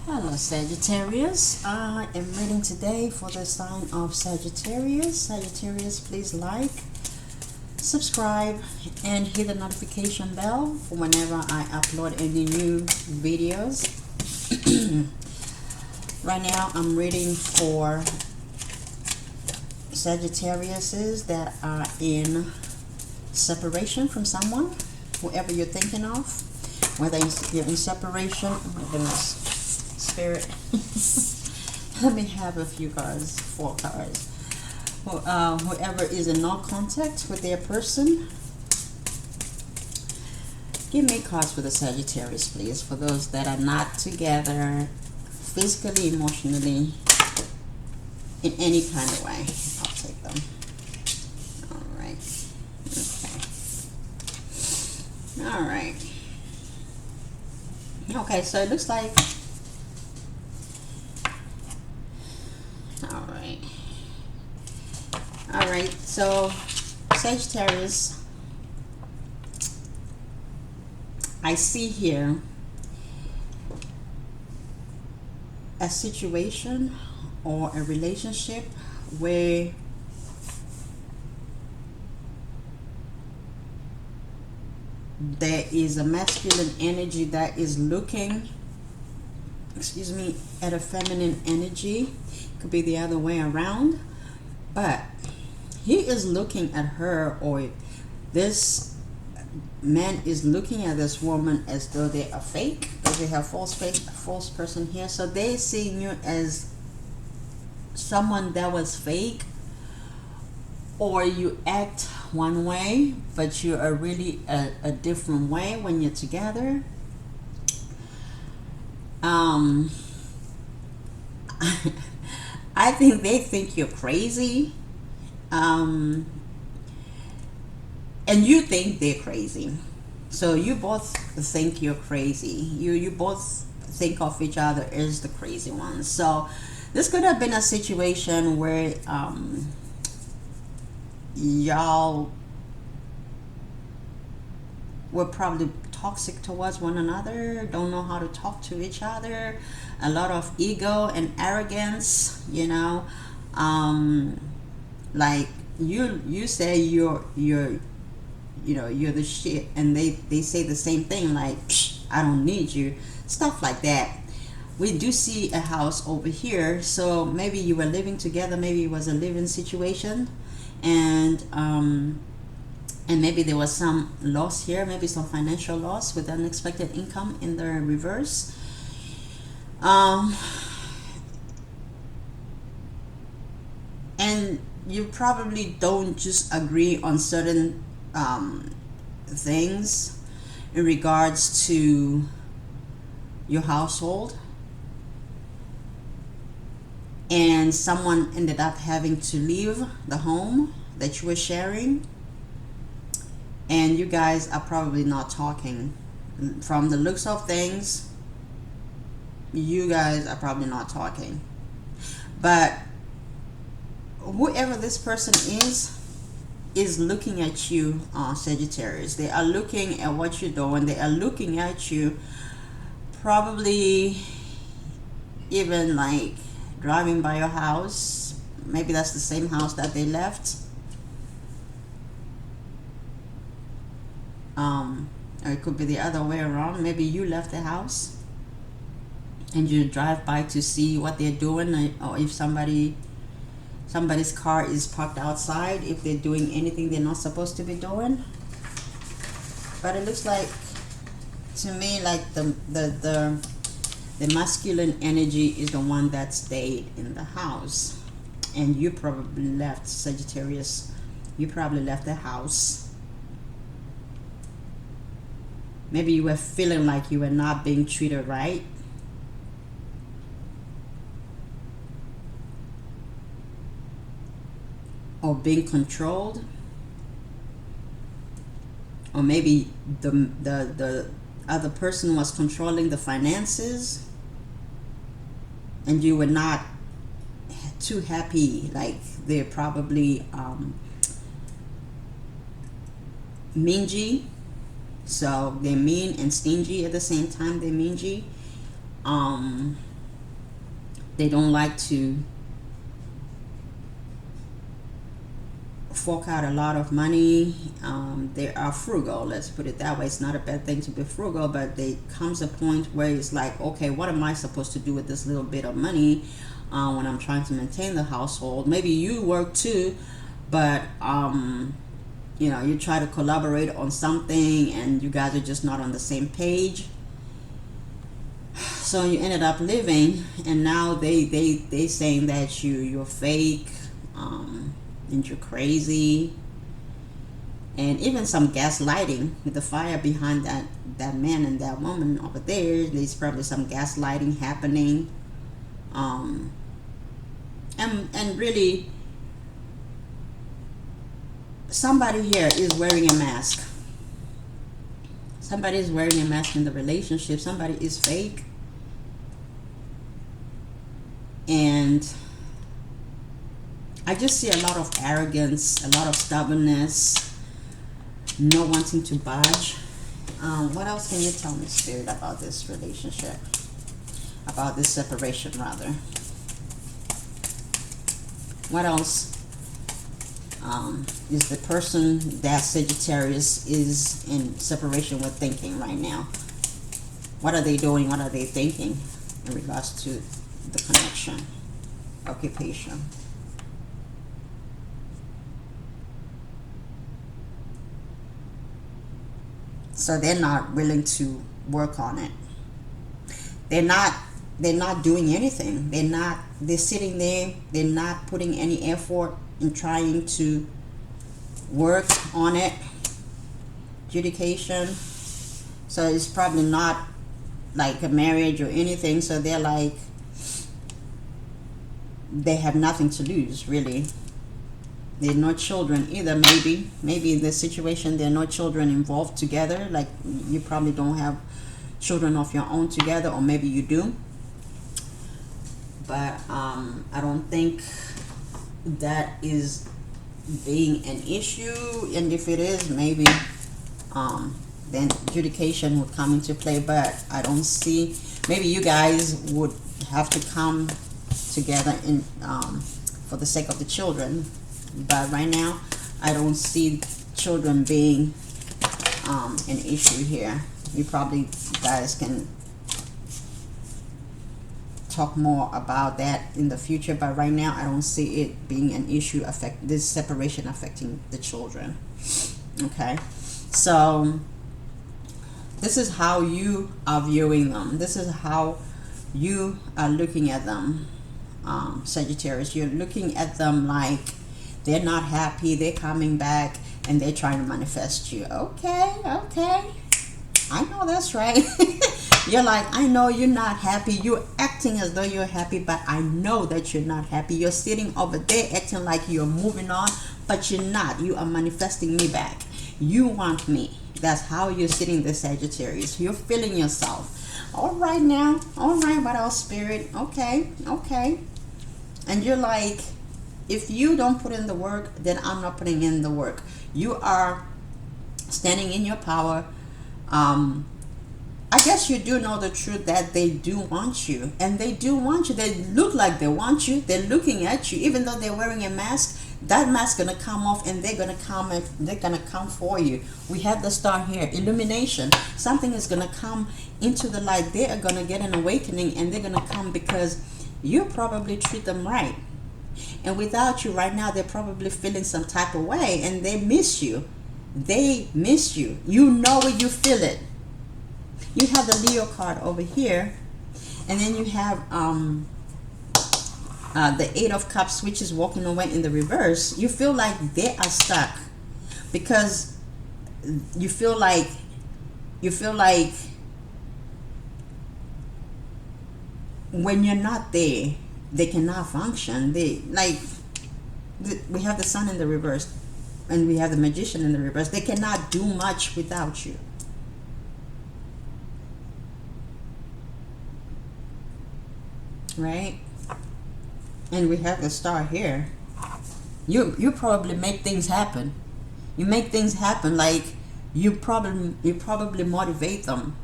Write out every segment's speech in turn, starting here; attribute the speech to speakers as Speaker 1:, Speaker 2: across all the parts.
Speaker 1: Hello Sagittarius, I am reading today for the sign of Sagittarius. Sagittarius, please like, subscribe, and hit the notification bell for whenever I upload any new videos. Right now I'm reading for Sagittariuses that are in separation from someone, whoever you're thinking of, whether you're in separation. Oh my goodness, Spirit. Let me have a few cards, 4 cards. Whoever is in no contact with their person, give me cards for the Sagittarius, please, for those that are not together physically, emotionally, in any kind of way. I'll take them. All right. Okay. All right. Okay, so it looks like, all right, so Sagittarius, I see here a situation or a relationship where there is a masculine energy that is looking, at a feminine energy. Could be the other way around, but he is looking at her, or this man is looking at this woman as though they are fake, because they have false person here. So they're seeing you as someone that was fake, or you act one way but you are really a different way when you're together. I think they think you're crazy, and you think they're crazy. So you both think you're crazy. You both think of each other as the crazy ones. So this could have been a situation where y'all were probably toxic towards one another, don't know how to talk to each other, a lot of ego and arrogance, like you say you're the shit, and they say the same thing, like, I don't need you, stuff like that. We do see a house over here, so maybe you were living together, maybe it was a living situation, and maybe there was some loss here, maybe some financial loss with unexpected income in the reverse. And you probably don't just agree on certain things in regards to your household, and someone ended up having to leave the home that you were sharing, and you guys are probably not talking. From the looks of things, you guys are probably not talking. But whoever this person is looking at you, Sagittarius. They are looking at what you're doing. They are looking at you, probably even like driving by your house. Maybe that's the same house that they left. Or it could be the other way around. Maybe you left the house and you drive by to see what they're doing, or if somebody's car is parked outside, if they're doing anything they're not supposed to be doing. But it looks like to me like the masculine energy is the one that stayed in the house, and you probably left, Sagittarius. You probably left the house. Maybe you were feeling like you were not being treated right. Or being controlled. Or maybe the other person was controlling the finances, and you were not too happy. Like they're probably mingy. So they're mean and stingy at the same time. They're mingy. They don't like to fork out a lot of money. They are frugal, let's put it that way. It's not a bad thing to be frugal, but there comes a point where it's like, okay, what am I supposed to do with this little bit of money when I'm trying to maintain the household? Maybe you work too, but you know, you try to collaborate on something and you guys are just not on the same page. So you ended up living, and now they saying that you're fake, and you're crazy, and even some gaslighting with the fire behind that man and that woman over there. There's probably some gaslighting happening, and really somebody here is wearing a mask. Somebody is wearing a mask in the relationship. Somebody is fake, and I just see a lot of arrogance, a lot of stubbornness, no wanting to budge. What else can you tell me, Spirit, about this relationship? About this separation, rather. What else is the person that Sagittarius is in separation with thinking right now? What are they doing? What are they thinking in regards to the connection, occupation? So they're not willing to work on it. They're not doing anything. They're sitting there. They're not putting any effort in trying to work on it. Adjudication. So it's probably not like a marriage or anything. So they're like, they have nothing to lose, really. There are no children either. Maybe in this situation there are no children involved together. Like, you probably don't have children of your own together, or maybe you do. But I don't think that is being an issue. And if it is, maybe then adjudication would come into play. But I don't see. Maybe you guys would have to come together in for the sake of the children. But right now, I don't see children being an issue here. You probably guys can talk more about that in the future. But right now, I don't see it being an issue, this separation affecting the children. Okay, so this is how you are viewing them. This is how you are looking at them, Sagittarius. You're looking at them like they're not happy, they're coming back, and they're trying to manifest you. Okay, I know that's right. You're like, I know you're not happy. You're acting as though you're happy, but I know that you're not happy. You're sitting over there acting like you're moving on, but you're not. You are manifesting me back. You want me. That's how you're sitting there, Sagittarius. You're feeling yourself. All right now. All right, what else, Spirit? Okay. And you're like, if you don't put in the work, then I'm not putting in the work. You are standing in your power. I guess you do know the truth that they do want you. And they do want you. They look like they want you. They're looking at you. Even though they're wearing a mask, that mask gonna come off, and they're gonna come for you. We have the star here, illumination. Something is gonna come into the light. They are gonna get an awakening, and they're gonna come because you probably treat them right. And without you right now, they're probably feeling some type of way, and they miss you. They miss you. You know it, you feel it. You have the Leo card over here, and then you have the Eight of Cups, which is walking away in the reverse. You feel like they are stuck because you feel like when you're not there, they cannot function. We have the Sun in the reverse, and we have the Magician in the reverse. They cannot do much without you. Right? And we have the Star here. You probably make things happen. You make things happen, like you probably motivate them.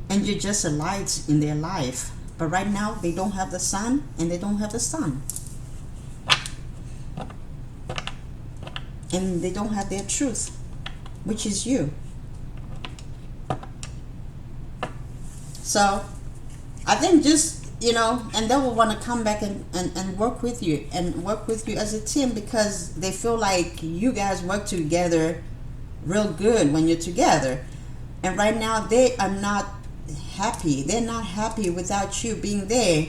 Speaker 1: and you're just a light in their life. But right now they don't have the sun and they don't have the sun, and they don't have their truth, which is you. So I think just, and they will want to come back and work with you as a team, because they feel like you guys work together real good when you're together. And right now they are not happy. They're not happy without you being there.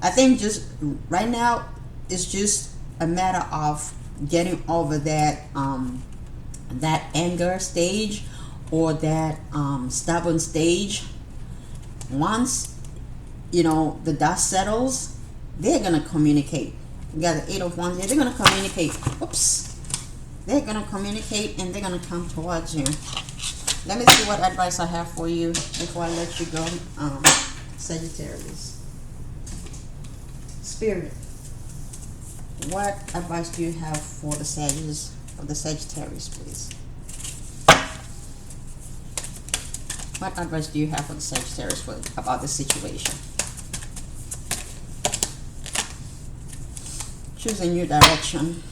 Speaker 1: I think just right now it's just a matter of getting over that that anger stage, or that stubborn stage. Once the dust settles, they're gonna communicate. You got the 8 of Wands here. They're gonna communicate. Oops. They're gonna communicate and they're gonna come towards you. Let me see what advice I have for you before I let you go, Sagittarius. Spirit, what advice do you have for the Sagittarius, please? What advice do you have for the Sagittarius about this situation? Choose a new direction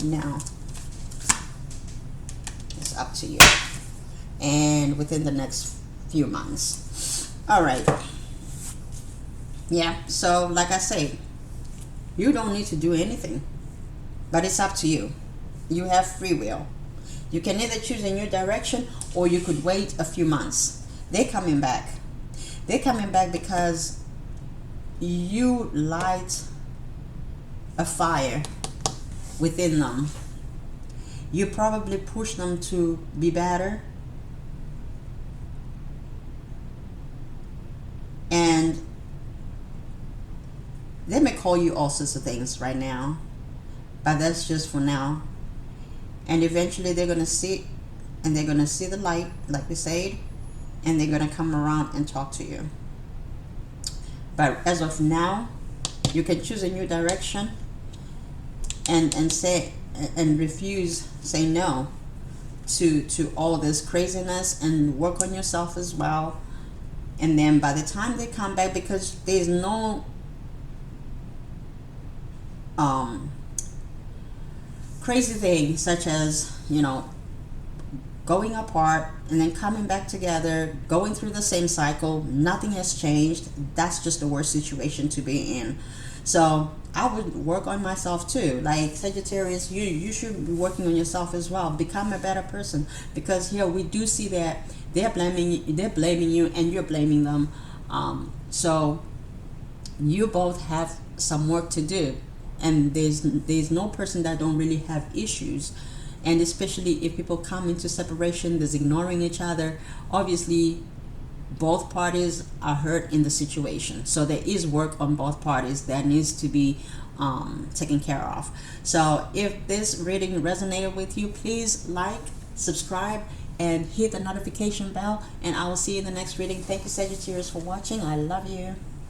Speaker 1: now. It's up to you, and within the next few months. All right. Yeah, so like I say, you don't need to do anything, but it's up to you. You have free will. You can either choose a new direction, or you could wait a few months. They're coming back. They're coming back because you light a fire within them. You probably push them to be better, and they may call you all sorts of things right now, but that's just for now. And eventually they're going to see, and they're going to see the light, like we said, and they're going to come around and talk to you. But as of now, you can choose a new direction and say, and refuse, say no to all this craziness, and work on yourself as well. And then by the time they come back, because there's no crazy thing such as going apart and then coming back together, going through the same cycle, nothing has changed. That's just the worst situation to be in. So I would work on myself too. Like Sagittarius, you should be working on yourself as well. Become a better person, because here we do see that they're blaming you and you're blaming them. So you both have some work to do, and there's no person that don't really have issues. And especially if people come into separation, there's ignoring each other. Obviously, both parties are hurt in the situation. So there is work on both parties that needs to be taken care of. So if this reading resonated with you, please like, subscribe, and hit the notification bell. And I will see you in the next reading. Thank you, Sagittarius, for watching. I love you.